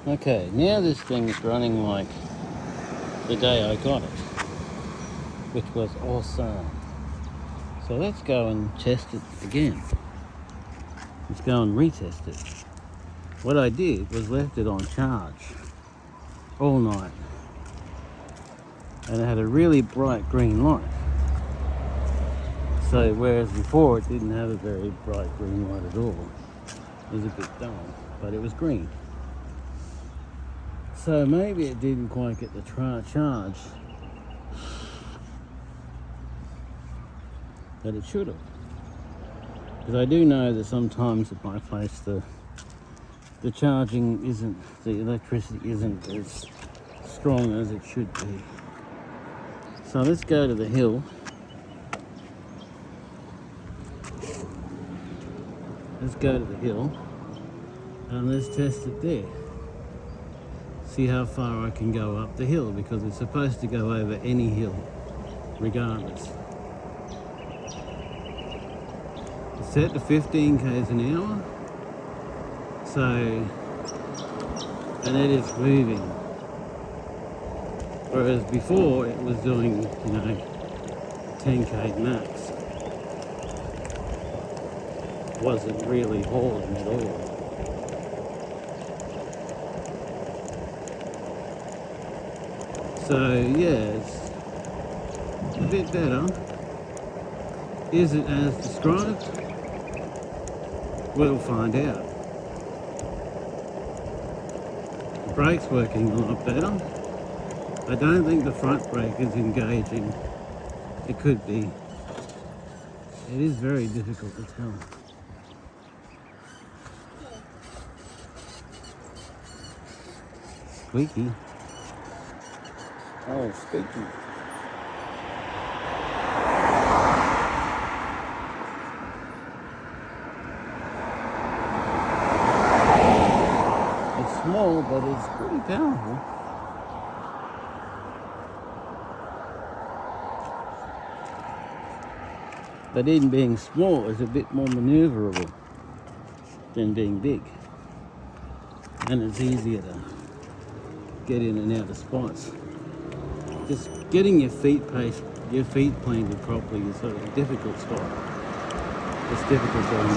Okay, now this thing's running like the day I got it, which was awesome. So let's go and test it again. Let's go and retest it. What I did was left it on charge all night, and it had a really bright green light. So whereas before it didn't have a very bright green light at all, it was a bit dull, but it was green. So maybe it didn't quite get the charge that it should have. Because I do know that sometimes at my place the charging isn't, the electricity isn't as strong as it should be. So let's go to the hill. Let's go to the hill and let's test it there. See how far I can go up the hill, because it's supposed to go over any hill regardless. It's set to 15 k's an hour, so, and it is moving. Whereas before it was doing, 10k max. Wasn't really hauling at all. So yeah, it's a bit better. Is it as described? We'll find out. The brake's working a lot better. I don't think the front brake is engaging. It could be. It is very difficult to tell. Squeaky. Oh, squeaky. It's small, but it's pretty powerful. But even being small is a bit more maneuverable than being big. And it's easier to get in and out of spots. Just getting your feet planted properly is sort of a difficult spot. It's difficult going in.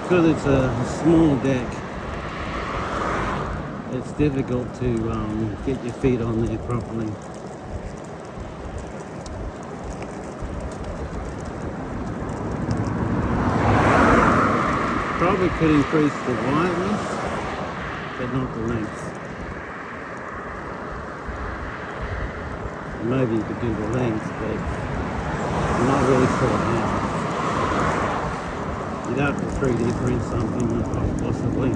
Because it's a small deck, it's difficult to get your feet on there properly. Probably could increase the wideness, but not the length. Maybe you could do the length, but I'm not really sure how. You'd have to 3D print something, possibly.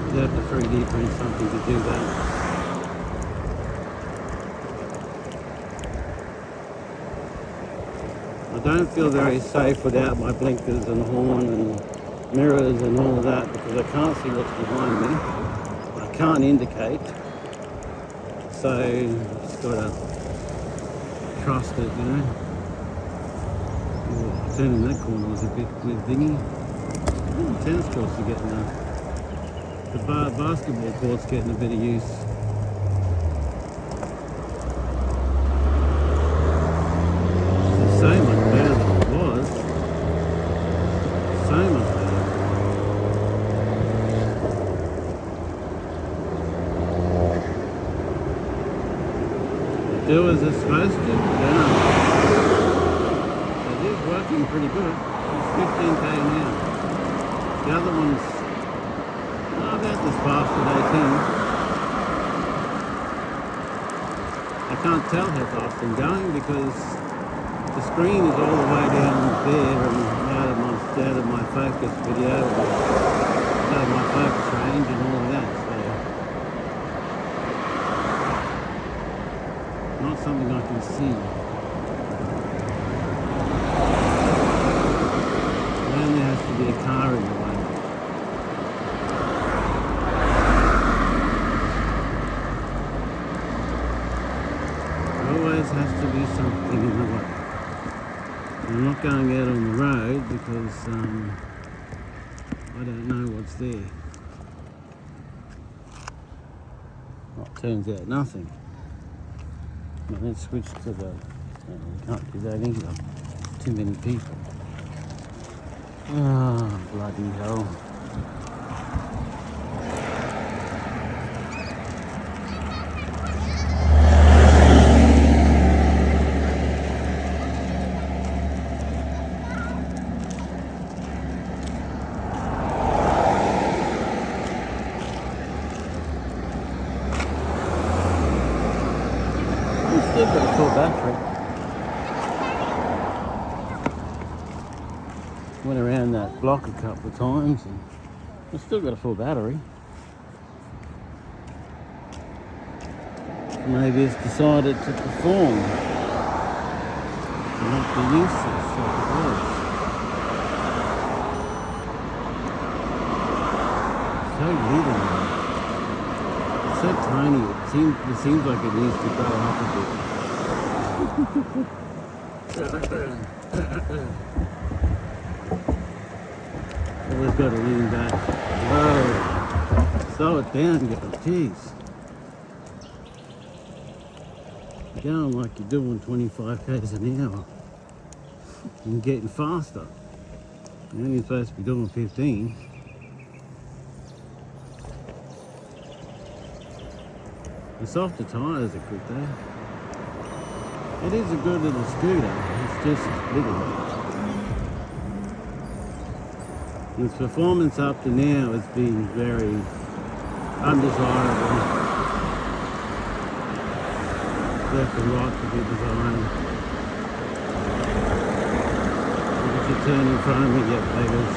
You'd have to 3D print something to do that. I don't feel very safe without my blinkers and horn and mirrors and all of that, because I can't see what's behind me. I can't indicate. So I've just got to trust it, Ooh, turning that corner was a bit dingy. Ooh, tennis courts are getting the basketball court's getting a bit of use. It's so much better than it was. So much better. Do as it's supposed to. Yeah. It is working pretty good. It's 15k an hour. The other one's about this fast at 18. I can't tell how fast I'm going because the screen is all the way down there and out of my focus video, out of my focus range and all of that. So not something I can see. There only has to be a car in the way. There always has to be some something in the way. I'm not going out on the road because I don't know what's there. Well, it turns out nothing. But let's switch to the... No, we can't do that either. Too many people. Ah, bloody hell. Still got a full battery. Went around that block a couple of times and I've still got a full battery. Maybe it's decided to perform. Not be useless like it was. So little. It's so tiny. It seems like it needs to grow up a bit. Always got to lean back. Whoa. Slow it down, jeez. You're going like you're doing 25 k's an hour. And getting faster. You're only supposed to be doing 15. The softer tyres are good though. It is a good little scooter, it's just little. Its performance up to now has been very undesirable. Left and right to be designed. If you turn in front of me, yeah, beggars.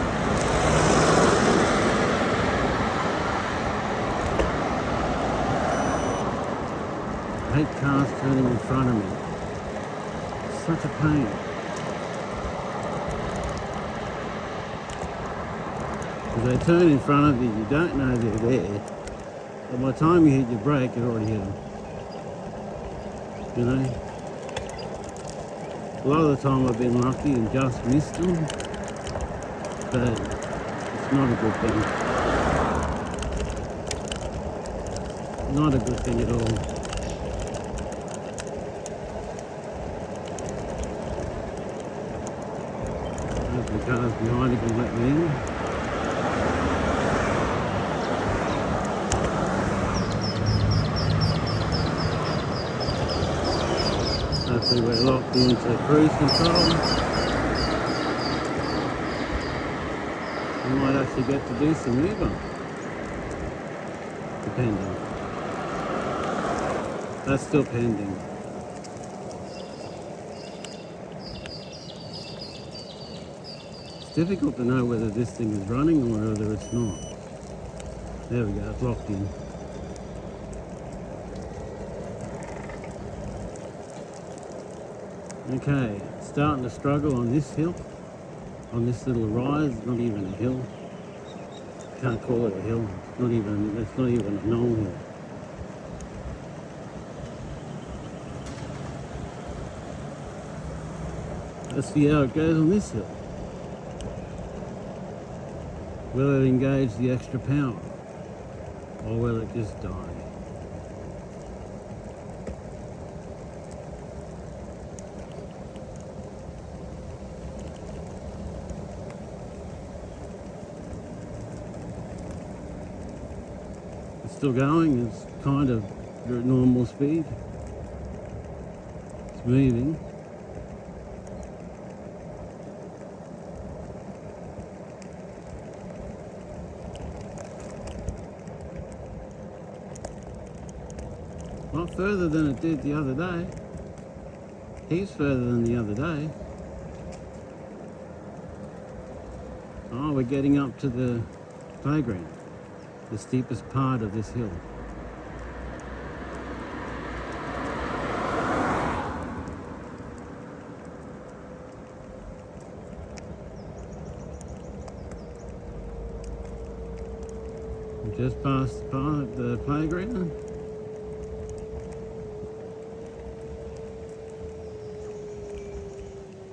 I hate cars turning in front of me. It's such a pain. If they turn in front of you, you don't know they're there. But by the time you hit your brake, you already hit them. You know? A lot of the time I've been lucky and just missed them. But it's not a good thing. Not a good thing at all. The cars behind you can let me in. Hopefully we're locked into cruise control. We might actually get to do some Uber. Depending. That's still pending. It's difficult to know whether this thing is running or whether it's not. There we go, it's locked in. Okay, starting to struggle on this hill, on this little rise. It's not even a hill. Can't call it a hill. It's not even a knoll hill. Let's see how it goes on this hill. Will it engage the extra power, or will it just die? Still going, it's kind of at normal speed. It's moving. Not further than it did the other day. Heaps further than the other day. Oh, we're getting up to the playground. The steepest part of this hill. We just past the playground.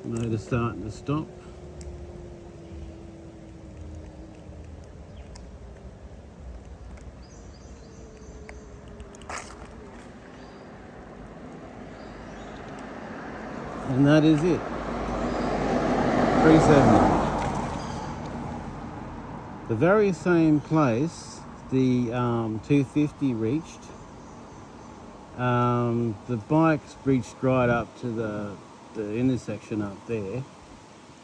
Motor starting to stop. And that is it. 370. The very same place the 250 reached. The bikes reached right up to the intersection up there.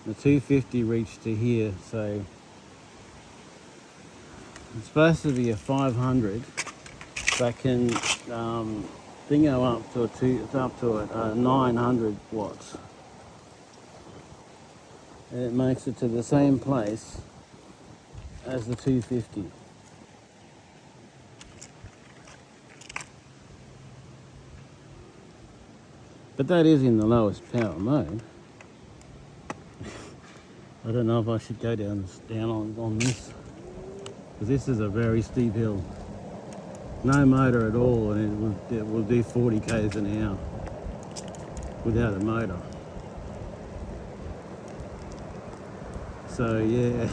The 250 reached to here, so it's supposed to be a 500 that can dingo up to a 900 watts. And it makes it to the same place as the 250. But that is in the lowest power mode. I don't know if I should go down on this, because this is a very steep hill. No motor at all, and it will do 40 k's an hour without a motor. So yeah,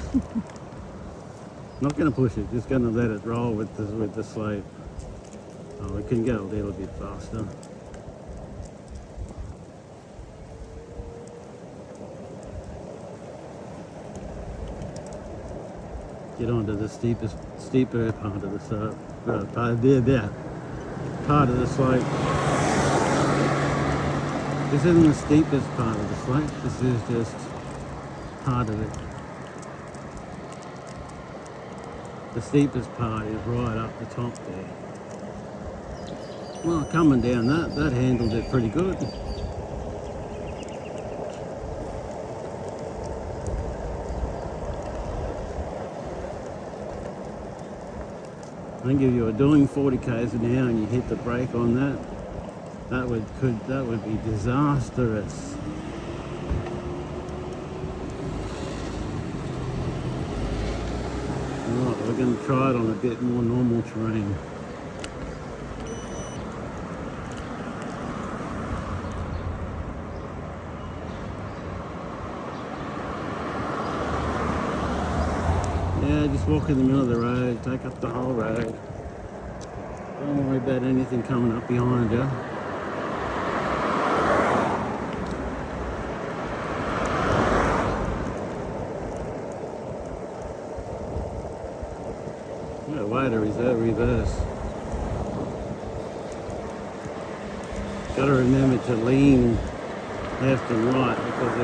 not going to push it. Just going to let it roll with the slope. Oh, it can go a little bit faster. Get onto the steeper part of the slope. Part of the slope. This isn't the steepest part of the slope. This is just part of it. The steepest part is right up the top there. Well, coming down that handled it pretty good. I think if you were doing 40 k's an hour and you hit the brake on that would be disastrous. Right, we're going to try it on a bit more normal terrain. Yeah, just walk in the middle of the road, take up the whole road. Don't worry about anything coming up behind you. No way to reverse. Got to remember to lean left and right because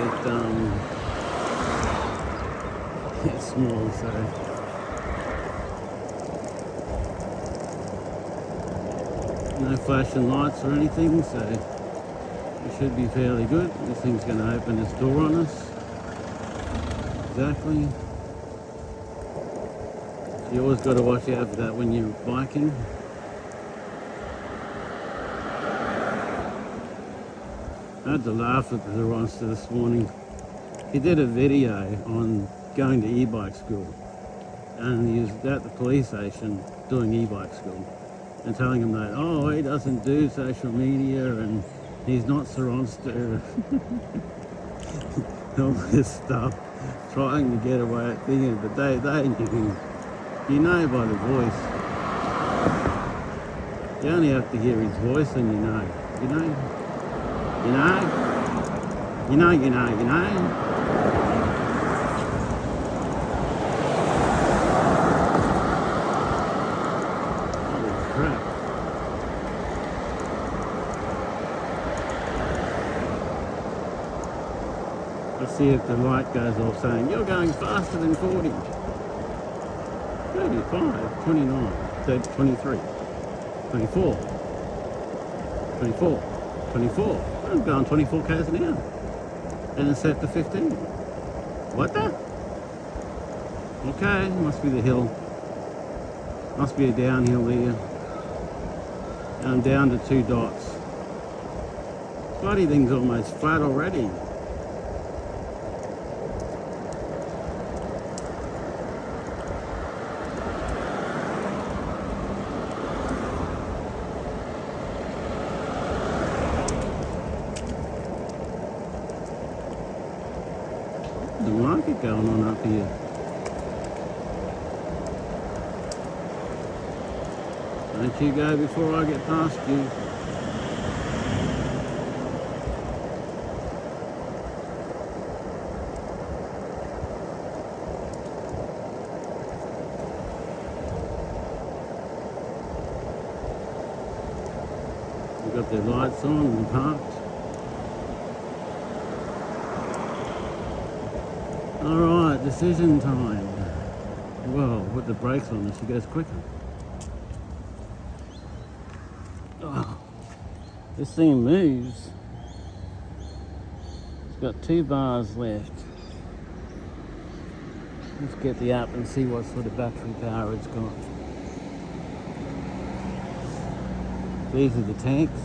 it's small, so no flashing lights or anything, so it should be fairly good. This thing's going to open its door on us. Exactly. You always got to watch out for that when you're biking. I had to laugh at the Ronster this morning. He did a video on going to e-bike school, and he was at the police station doing e-bike school and telling him that, oh, he doesn't do social media and he's not Ronster. All this stuff, trying to get away at thinking, but they knew him. You know by the voice. You only have to hear his voice and you know. You know? You know? You know, you know, you know? Holy crap. Let's see if the light goes off saying, you're going faster than 40. 35, 29, 30, 23, 24, 24, 24. I'm going 24 k's an hour. And it's set to 15. What the? Okay, must be the hill. Must be a downhill there. I'm down to 2 dots. Bloody thing's almost flat already. the market going on up here. Don't you go before I get past you. They've got their lights on and parked. Alright, decision time. Well, put the brakes on and she goes quicker. Oh, this thing moves. It's got 2 bars left. Let's get the app and see what sort of battery power it's got. These are the tanks.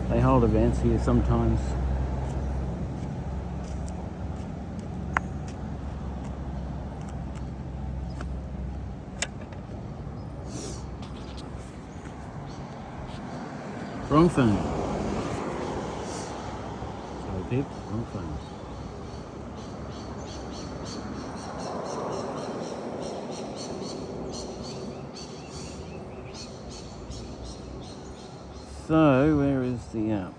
They hold events here sometimes. Wrong phone. Sorry, people, wrong phone. So, where is the app?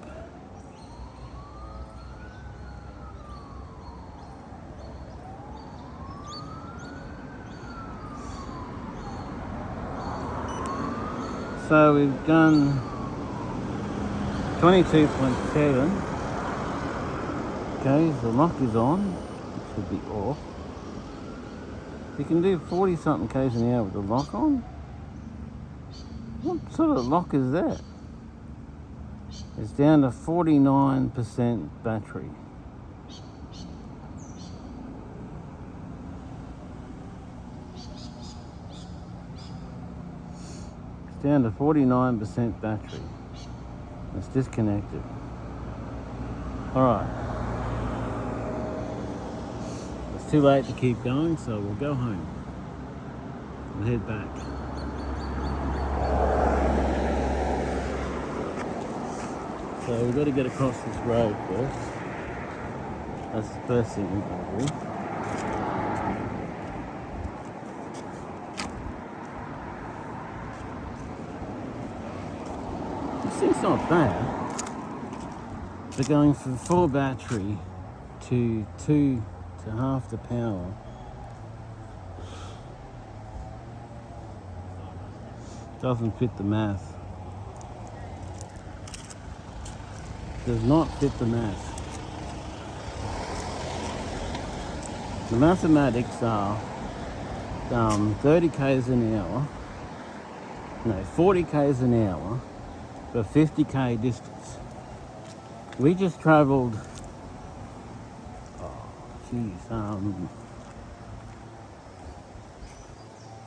So, we've done 22.7. Okay, the lock is on. It should be off. You can do 40 something k's an hour with the lock on? What sort of lock is that? It's down to 49% battery. It's down to 49% battery. It's disconnected. Alright. It's too late to keep going, so we'll go home and head back. So we've got to get across this road first. That's the first thing we've got to do. This thing's not bad. They're going from 4 battery to 2 to half the power. Doesn't fit the math. Does not fit the math. The mathematics are 30 k's an hour, no, 40 k's an hour for 50k distance. We just travelled,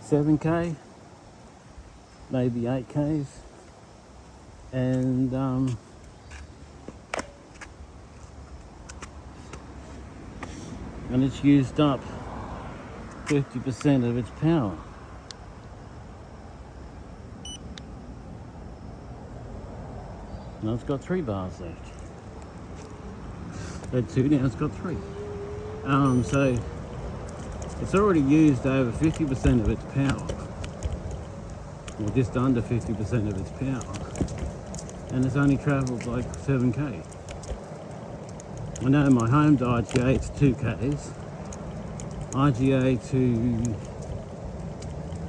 7k, maybe 8k's, and it's used up 50% of its power. Now it's got 3 bars left. Had 2, now it's got 3. So it's already used over 50% of its power, or just under 50% of its power, and it's only travelled like 7k. I know my home to IGA it's 2k's. IGA to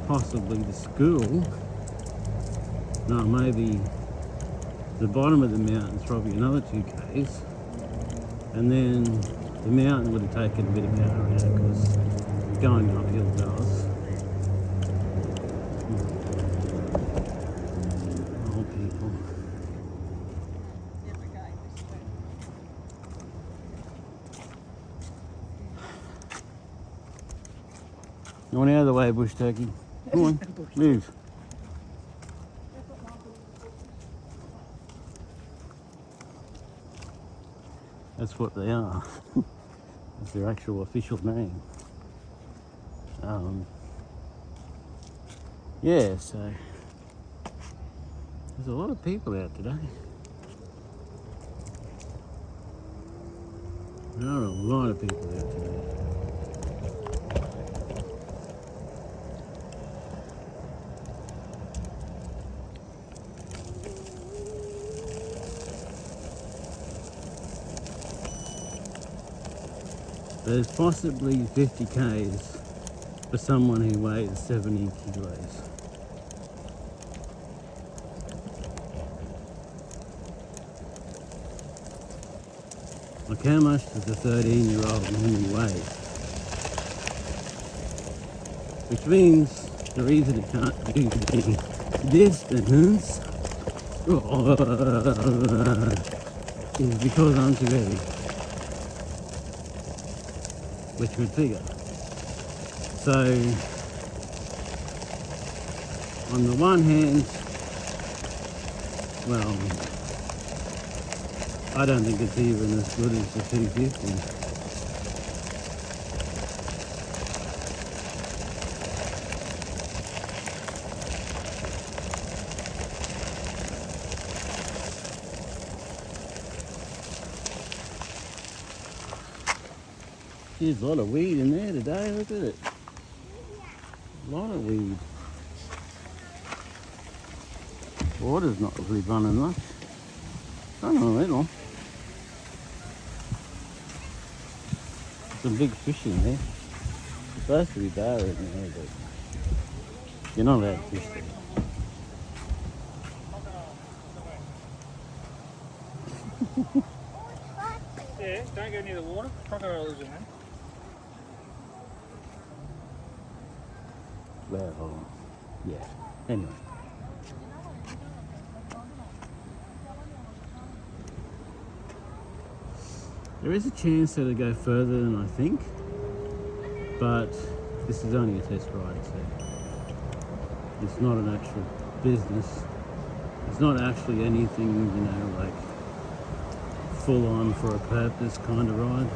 possibly the school, no, maybe the bottom of the mountain's probably another 2k's, and then the mountain would have taken a bit of power out because going uphill does. Old people. You want out of the way, bush turkey? Come on, move. That's what they are. That's their actual official name. Yeah, so there's a lot of people out today. There are a lot of people out today. There's possibly 50 k's for someone who weighs 70 kilos. Like, how much does a 13-year-old Mini weigh? Which means the reason it can't do the distance is because I'm too heavy. Which would figure. So, on the one hand, well, I don't think it's even as good as the 250. There's a lot of weed in there today, look at it. A lot of weed. Water's not really running much. Running a little. Some big fish in there. It's supposed to be barra in there, but you're not allowed to fish there. Yeah, don't go near the water. Crocodiles in there. Well, yeah. Anyway. There is a chance that it'll go further than I think, but this is only a test ride, so it's not an actual business. It's not actually anything, you know, like full on for a purpose kind of ride.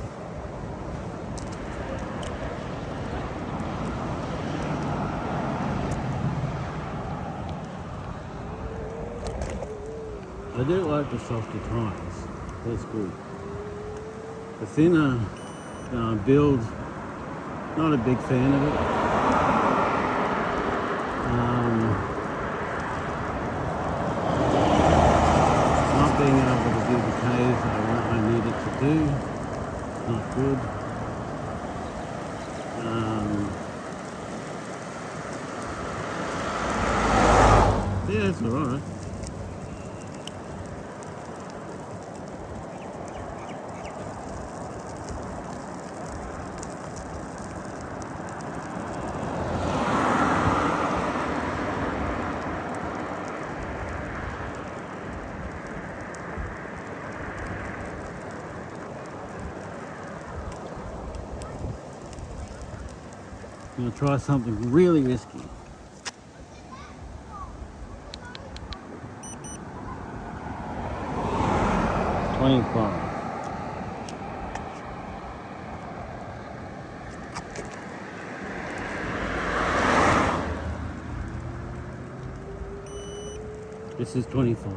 I do like the softer tyres, that's good. The thinner build, not a big fan of it. Not being able to do the Ks I needed to do, not good. Yeah, it's alright. I'm going to try something really risky. $25. This is 25.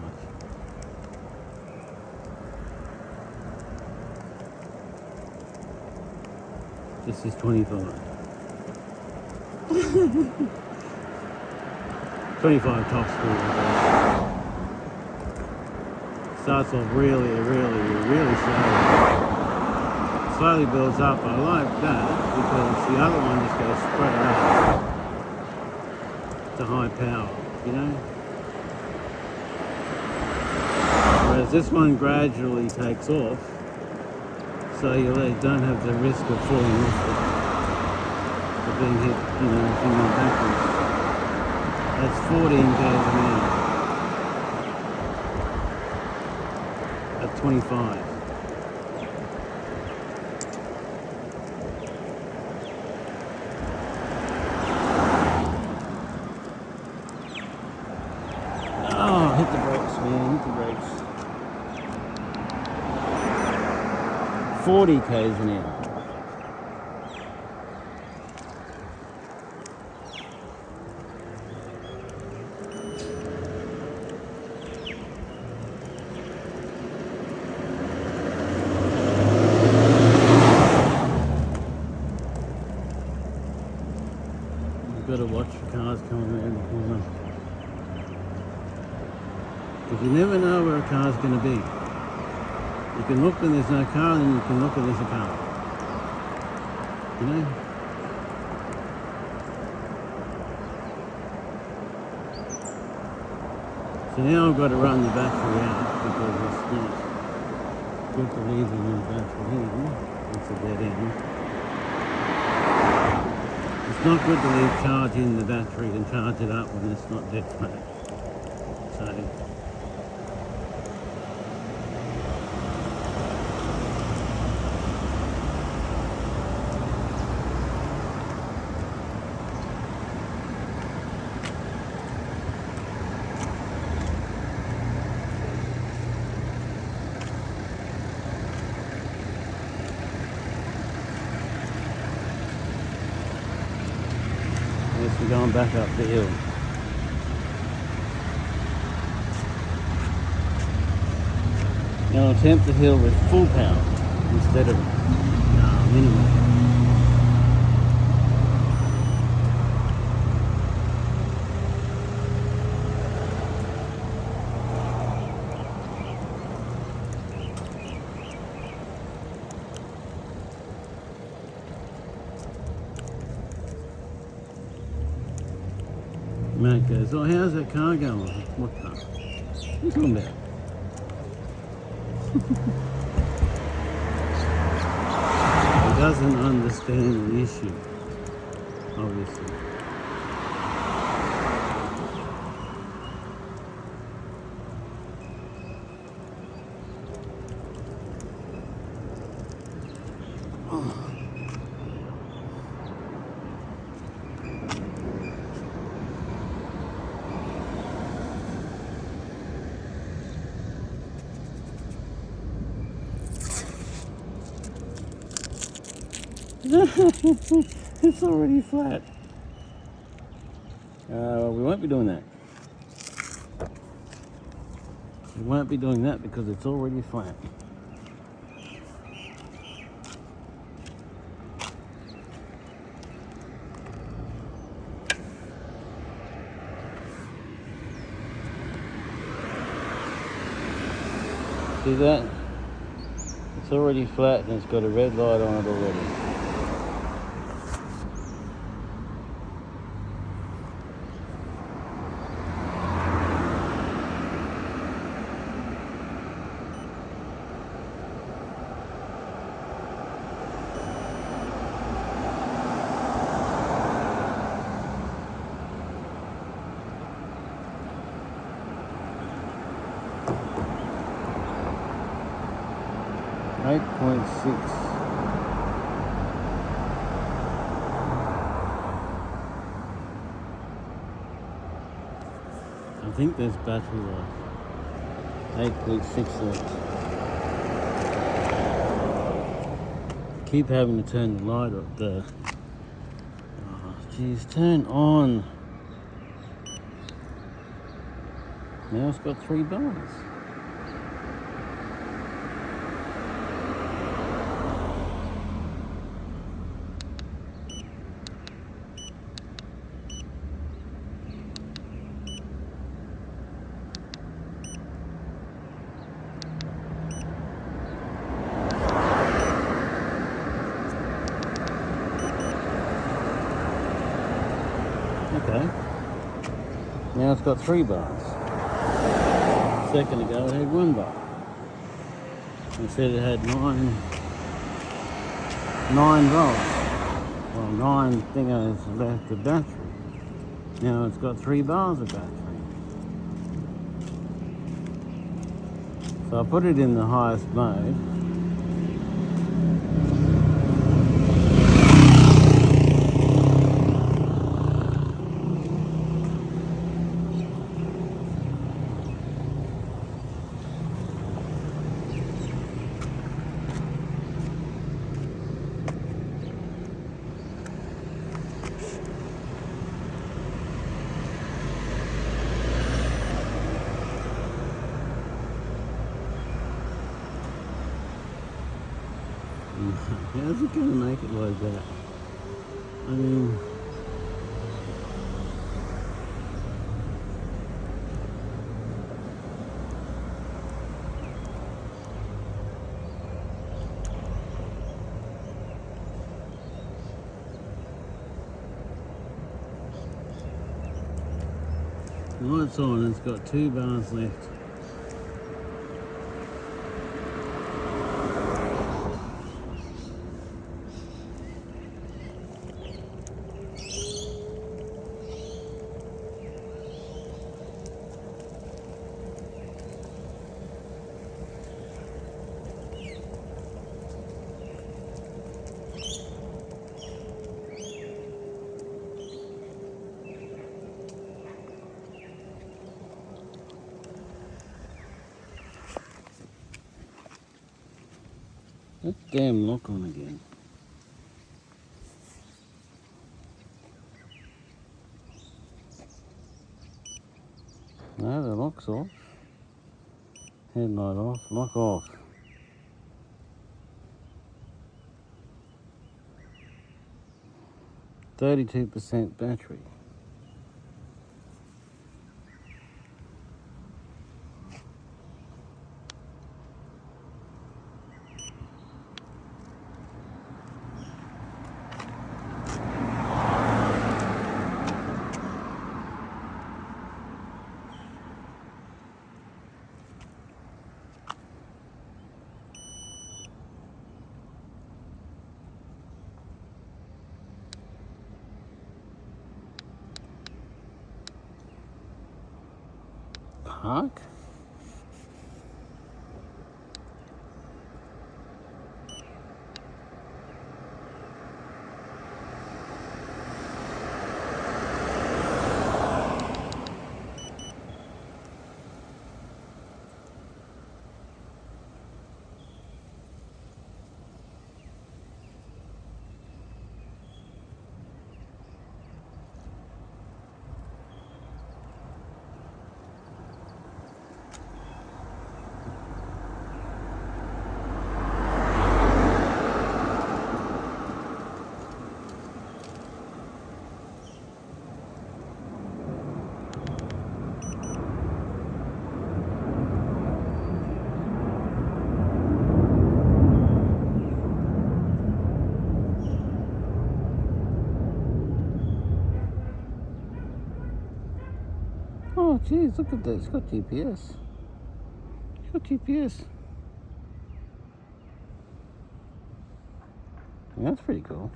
This is 25. 25 top speed. Starts off really slowly. Slowly builds up. I like that because the other one just goes straight up to high power, you know? Whereas this one gradually takes off, so you don't have the risk of falling off it. Being hit, you know, thinking backwards. That's 14 k's an hour. At 25. Oh, hit the brakes, man, hit the brakes. 40 k's an hour. You've got to watch for cars coming around the corner. Because you never know where a car's going to be. You can look when there's no car, and you can look when there's a car. you know. So now I've got to run the battery out because it's not good to leave the new battery in. It's a dead end. It's not good to leave charge in the battery and charge it up when it's not dead flat. So we're going back up the hill. Now I'll attempt the hill with full power instead of minimal. Matt goes, oh, how's that car going? What car? What are you talking about? He doesn't understand the issue, obviously. It's already flat. We won't be doing that. We won't be doing that because it's already flat. See that? It's already flat and it's got a red light on it already. I think there's battery life. 8.6 left. Keep having to turn the light up there. Oh, geez, turn on. Now it's got 3 bars. Okay. Now it's got 3 bars. A second ago it had 1 bar. It said it had 9 volts. Well, 9 thingos left of battery. Now it's got 3 bars of battery. So I put it in the highest mode. How's it going to make it like that? I mean, Lights on, it's got 2 bars left. That damn lock on again. No, the lock's off. Headlight off, lock off. 32% battery. Park? Oh, geez, look at that. It's got GPS. It's got GPS. Yeah, that's pretty cool.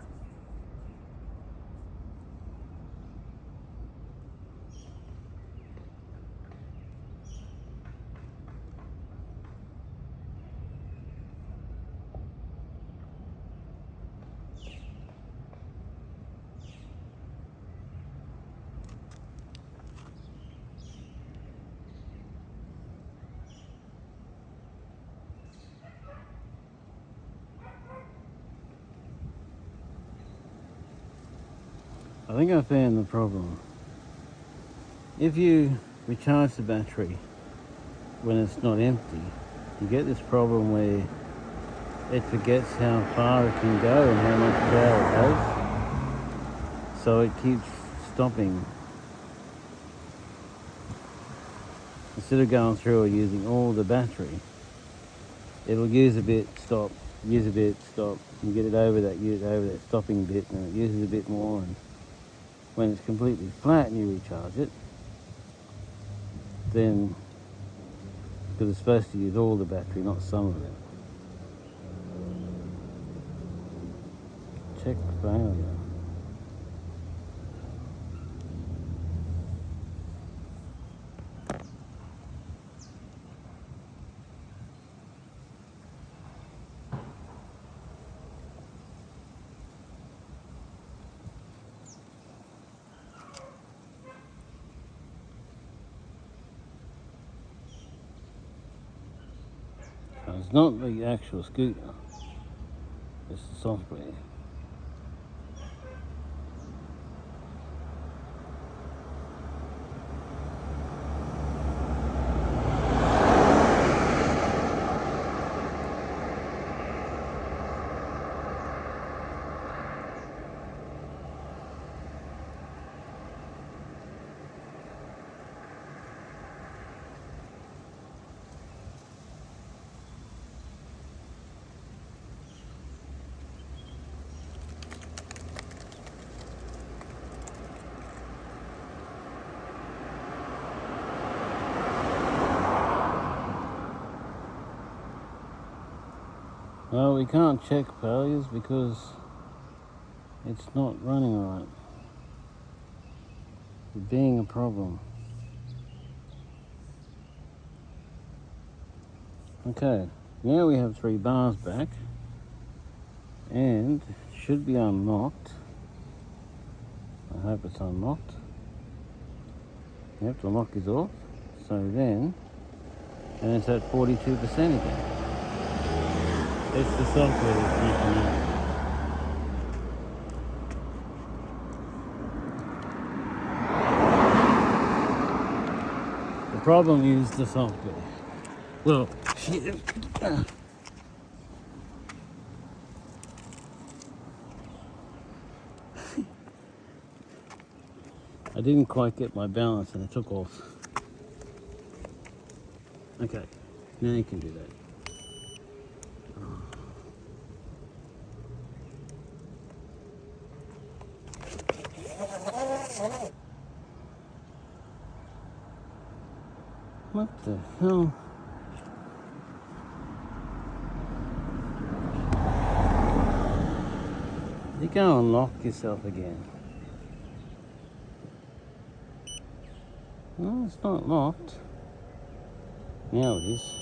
I think I found the problem. If you recharge the battery when it's not empty, you get this problem where it forgets how far it can go and how much power it has. So it keeps stopping. Instead of going through or using all the battery, it'll use a bit, stop, use a bit, stop. You get it over that stopping bit, and it uses a bit more, and when it's completely flat and you recharge it, then, because it's supposed to use all the battery, not some of it. Check failure. It's not the actual scooter, it's the software. Well, we can't check failures because it's not running right. It's being a problem. Okay, now we have 3 bars back and it should be unlocked. I hope it's unlocked. Yep, the lock is off. So then, and it's at 42% again. It's the software that's making it. The problem is the software. Well, shit. I didn't quite get my balance and it took off. Okay, now you can do that. What the hell? You go and lock yourself again. No, it's not locked. Now it is.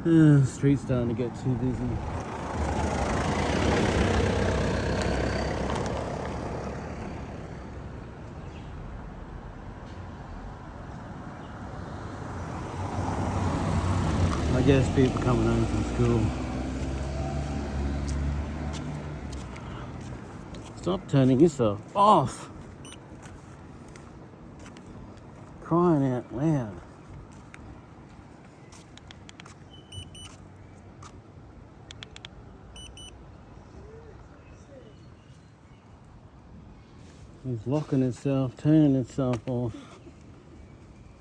The street's starting to get too busy. I guess people coming home from school. Stop turning yourself off. Crying out loud. It's locking itself, turning itself off.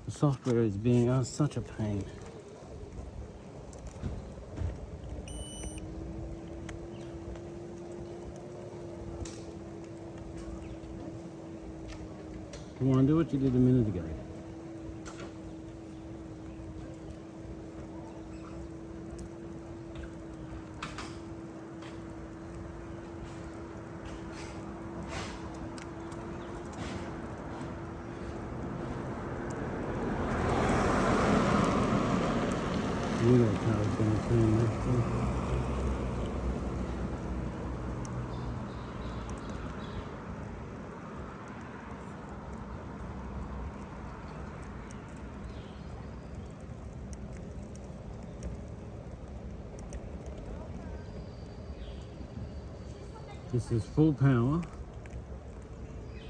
The software is being such a pain. Come on, do what you did a minute ago. You know how it's going to turn left there. This is full power,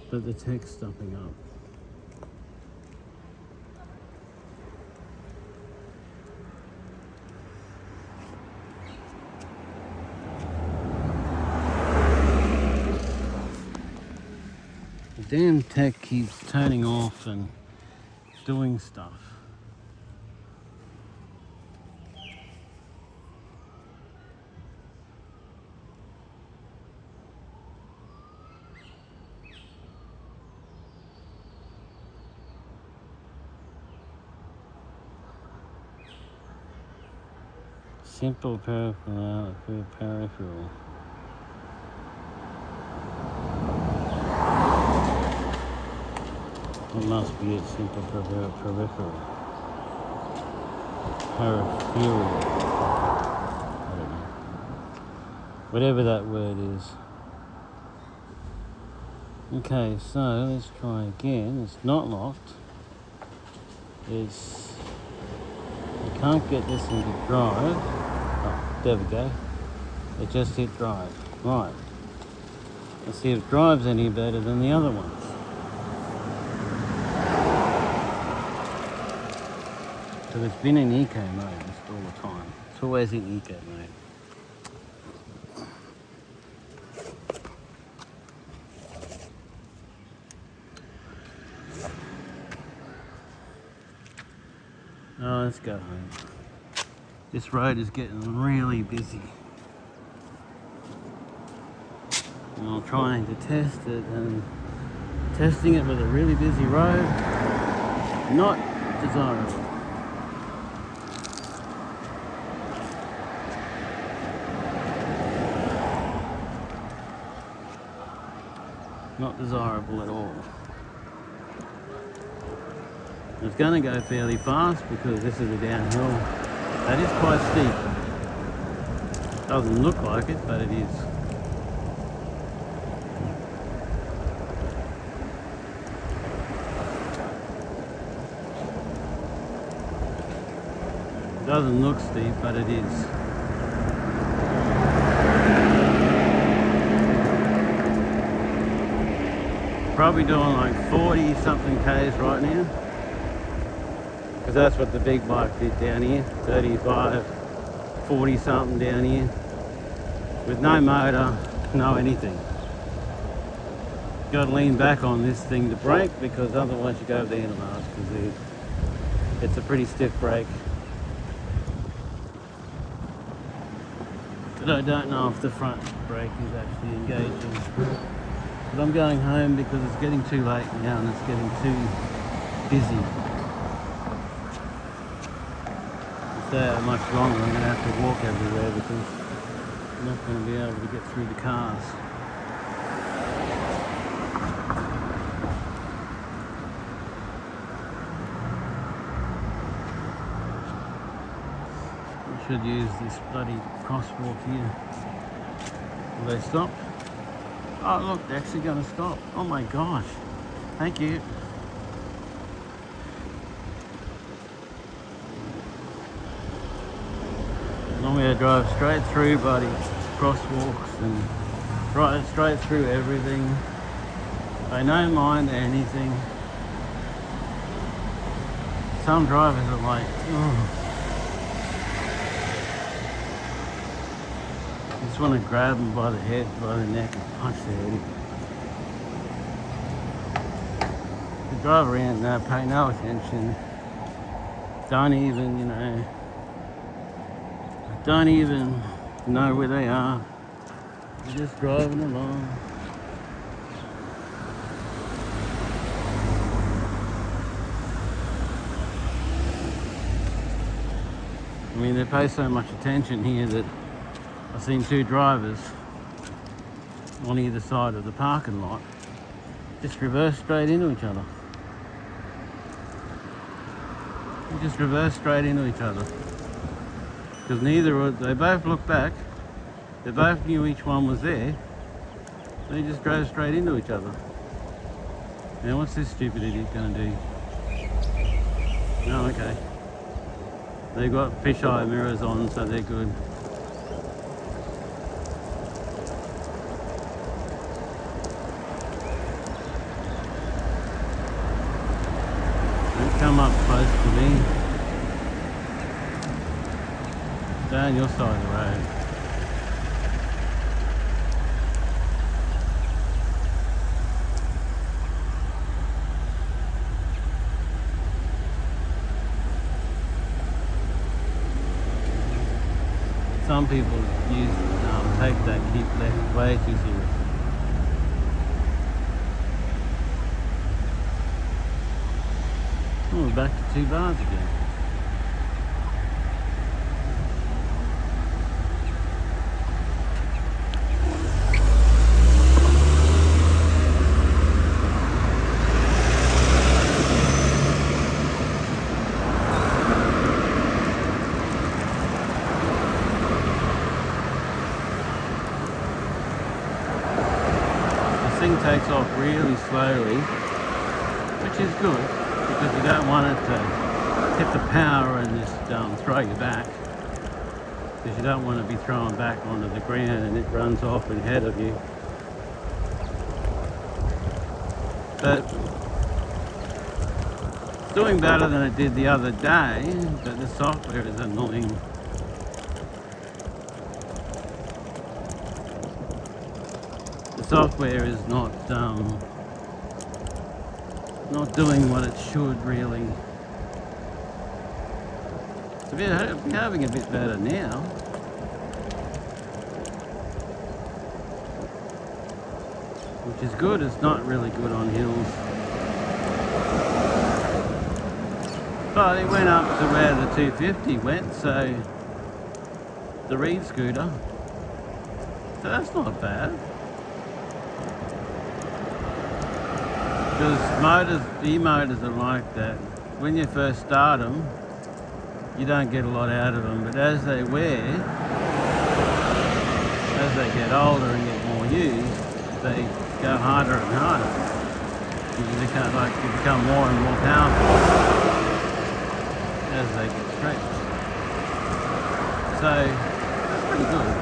but the tech's stopping up. The damn tech keeps turning off and doing stuff. Simple peripheral, peripheral. It must be a simple peripheral. Peripheral. I don't know. Whatever that word is. Okay, so let's try again. It's not locked. It's... I can't get this into drive. Oh, there we go. It just hit drive. Right. Let's see if drive's any better than the other ones. So it's been in eco mode all the time. It's always in eco mode. Oh, let's go home. This road is getting really busy. And I'm trying to test it and testing it with a really busy road. Not desirable. Not desirable at all. It's going to go fairly fast because this is a downhill. That is quite steep. Doesn't look like it, but it is. It doesn't look steep, but it is. Probably doing like 40 something Ks right now, because that's what the big bike did down here. 35, 40 something down here with no motor, no anything. Got to lean back on this thing to brake, because otherwise you go down the last, because it's a pretty stiff brake. But I don't know if the front brake is actually engaging. But I'm going home because it's getting too late now and it's getting too busy. To stay out much longer, I'm going to have to walk everywhere because I'm not going to be able to get through the cars. I should use this bloody crosswalk here. Will they stop? Oh look, they're actually going to stop. Oh my gosh. Thank you. Normally I drive straight through bloody crosswalks and right straight through everything. They don't mind anything. Some drivers are like, oh. I just want to grab them by the head, by the neck and punch their head in. They drive around, pay no attention. Don't even, don't even know where they are. They're just driving along. I mean, they pay so much attention here that I've seen two drivers on either side of the parking lot just reverse straight into each other. They just reverse straight into each other. Because they both looked back, they both knew each one was there, they just drove straight into each other. Now what's this stupid idiot going to do? Oh, okay. They've got fisheye mirrors on, so they're good. Don't come up close to me. Down your side of the road. Some people take that keep left way too seriously. Oh, we're back to 2 bars again. Thing takes off really slowly, which is good because you don't want it to hit the power and just throw you back, because you don't want to be thrown back onto the ground and it runs off ahead of you. But it's doing better than it did the other day, but the software is annoying. Software is not doing what it should really. It's behaving a bit better now. Which is good. It's not really good on hills. Well, it went up to where the 250 went, so the Reed scooter. So that's not bad. Because motors, e-motors are like that. When you first start them, you don't get a lot out of them, but as they wear, as they get older and get more used, they go harder and harder. You become, you become more and more powerful as they get stretched. So that's pretty good.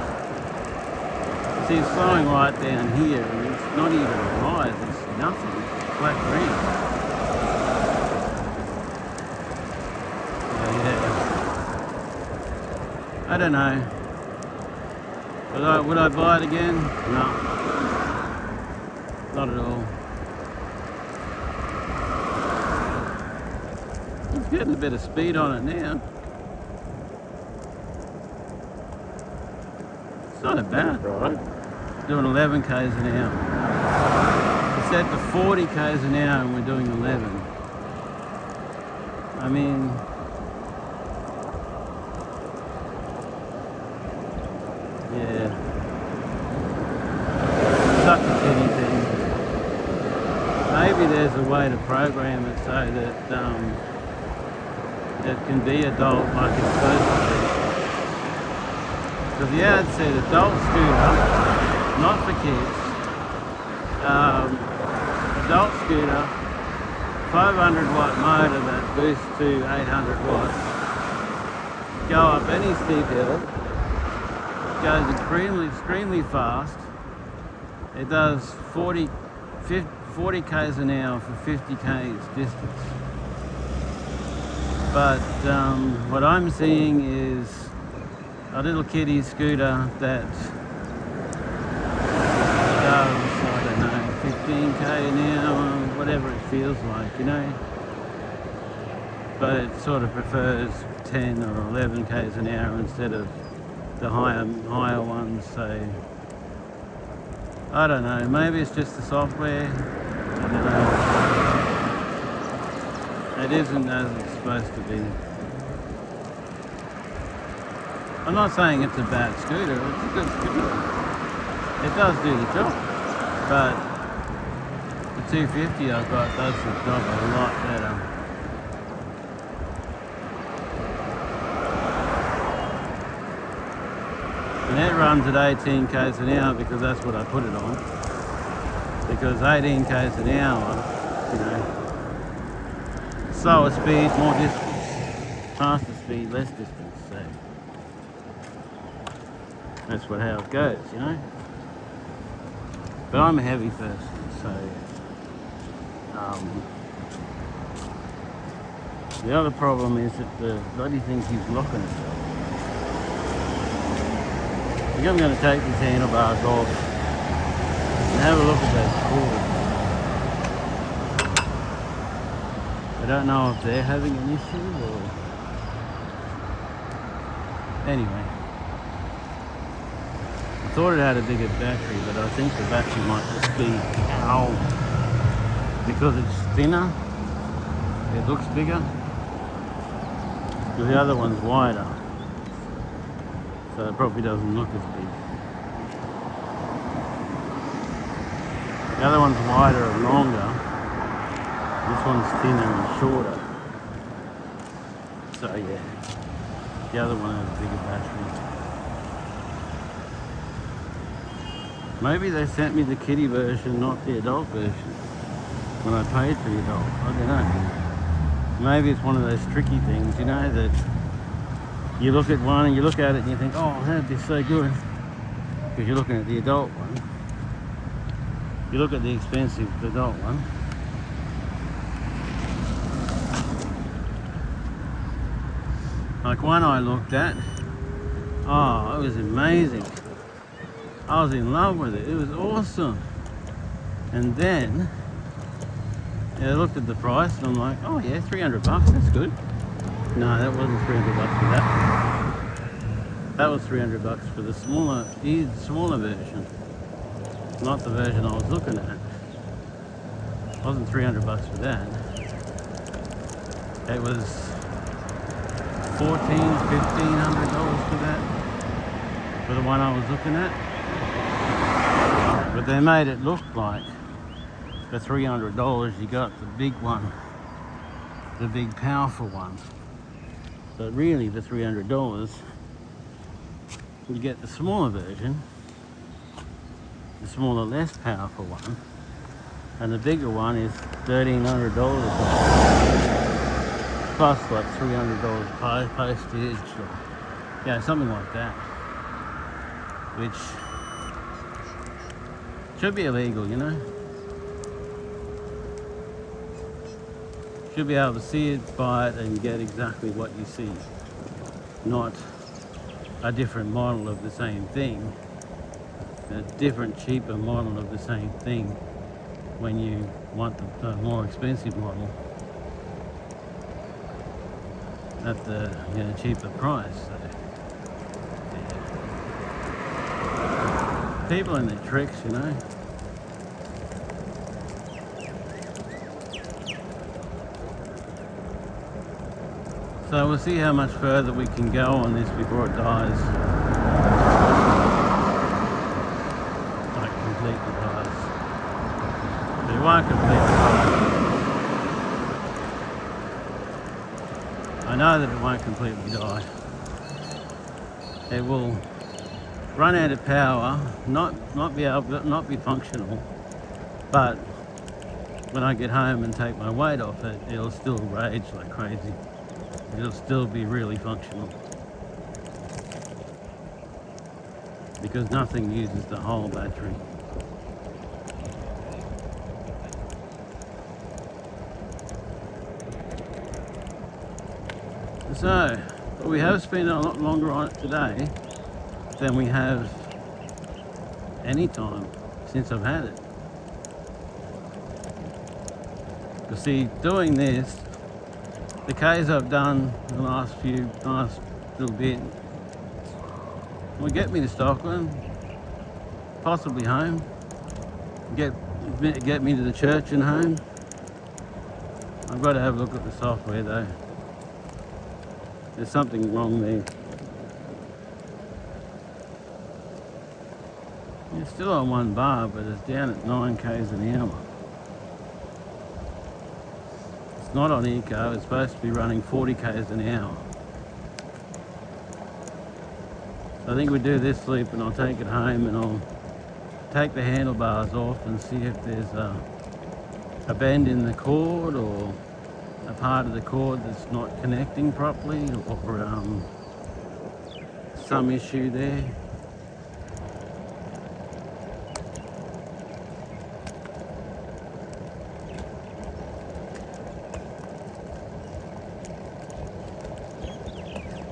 See, it's slowing right down here, and it's not even a rise, it's nothing, it's flat green. So yeah, I don't know. Would I buy it again? No, not at all. It's getting a bit of speed on it now. It's not a bad ride. Doing 11 k's an hour. It's set to 40 k's an hour and we're doing 11. I mean, yeah. Such a pity thing. Maybe there's a way to program it so that it can be adult like it's supposed to be. Because the ad said adult scooter, not for kids. Adult scooter, 500 watt motor that boosts to 800 watts. Go up any steep hill. Goes extremely fast. It does 40 k's an hour for 50 k's distance. But what I'm seeing is a little kiddie scooter that does, I don't know, 15k an hour, whatever it feels like, you know. But it sort of prefers 10 or 11 k's an hour instead of the higher ones, so I don't know, maybe it's just the software, I don't know. It isn't as it's supposed to be. I'm not saying it's a bad scooter, it's a good scooter. It does do the job, but the 250 I've got does the job a lot better. And it runs at 18 k's an hour because that's what I put it on. Because 18 k's an hour, you know, slower speed, more distance, faster speed, less distance. So that's how it goes, you know. But I'm a heavy person, so the other problem is that the bloody thing keeps locking itself. I think I'm going to take these handlebars off and have a look at those cords. I don't know if they're having an issue or... Anyway. I thought it had a bigger battery, but I think the battery might just be... Ow! Because it's thinner, it looks bigger. The other one's wider. So it probably doesn't look as big. The other one's wider and longer. This one's thinner and shorter. So yeah, the other one has a bigger battery. Maybe they sent me the kiddie version, not the adult version, when I paid for the adult. I don't know. Maybe it's one of those tricky things, you know, that you look at one and you look at it and you think, oh, that'd be so good. Because you're looking at the adult one. You look at the expensive adult one. Like one I looked at, oh, it was amazing. I was in love with it. It was awesome. And then I looked at the price and I'm like, oh yeah, $300, that's good. No, that wasn't $300 for that. That was $300 for the smaller version. Not the version I was looking at. It wasn't $300 for that. It was $1,500 for that, for the one I was looking at. But they made it look like for $300 you got the big one, the big powerful one. But really for $300 you get the smaller version, the smaller, less powerful one, and the bigger one is $1,300 plus like $300 postage or yeah, something like that, which should be illegal, you know. Should be able to see it, buy it, and get exactly what you see, not a different model of the same thing, a different cheaper model of the same thing when you want the more expensive model at the cheaper price. So, yeah. People and their tricks, you know. So we'll see how much further we can go on this before it dies. Like completely dies. But it won't completely die. I know that it won't completely die. It will run out of power, not be functional, but when I get home and take my weight off it, it'll still rage like crazy. It'll still be really functional because nothing uses the whole battery. So, but we have spent a lot longer on it today than we have any time since I've had it. You see, doing this, the Ks I've done the last little bit will get me to Stockland, possibly home, get me to the church and home. I've got to have a look at the software though. There's something wrong there. It's still on 1 bar, but it's down at 9 Ks an hour. It's not on eco, it's supposed to be running 40 Ks an hour. So I think we do this loop and I'll take it home and I'll take the handlebars off and see if there's a bend in the cord or a part of the cord that's not connecting properly or some issue there.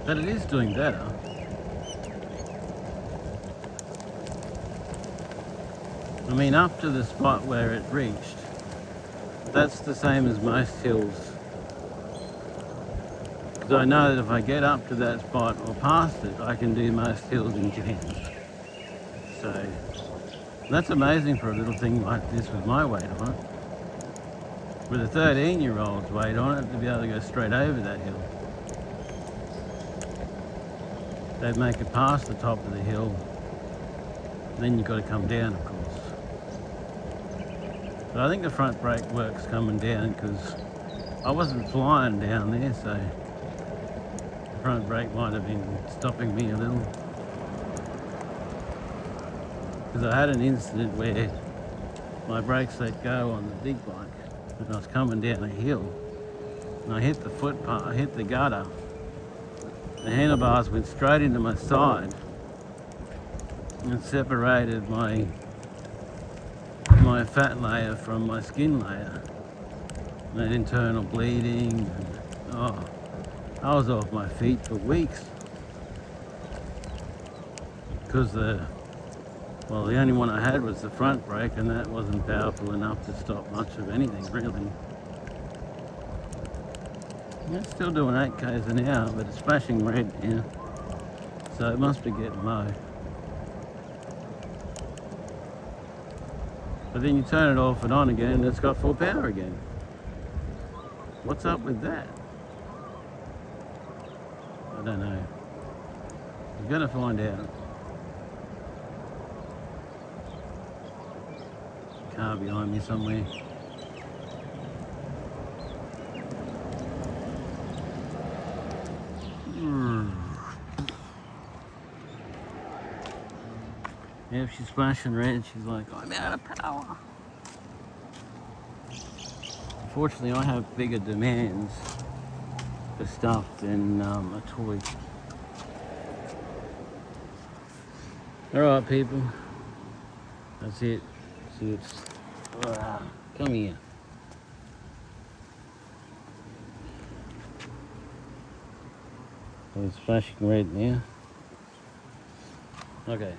But it is doing better. I mean, up to the spot where it reached, that's the same as most hills. Because I know that if I get up to that spot or past it, I can do most hills in jams. So, that's amazing for a little thing like this with my weight on it. With a 13-year-old's weight on it, to be able to go straight over that hill. They'd make it past the top of the hill, then you've got to come down, of course. But I think the front brake works coming down because I wasn't flying down there, so the front brake might have been stopping me a little. Because I had an incident where my brakes let go on the big bike and I was coming down a hill and I hit the footpath, I hit the gutter. The handlebars went straight into my side and separated my fat layer from my skin layer. And that internal bleeding. And, I was off my feet for weeks because the only one I had was the front brake, and that wasn't powerful enough to stop much of anything really. It's still doing 8 Ks an hour, but it's flashing red now, so it must be getting low. But then you turn it off and on again and it's got full power again. What's up with that? don't know. We're gonna find out. Car behind me somewhere. Yeah, if she's flashing red, she's like, I'm out of power. Unfortunately, I have bigger demands for stuff than a toy. Alright, people. That's it. See, it's... come here. So it's flashing red now. Okay.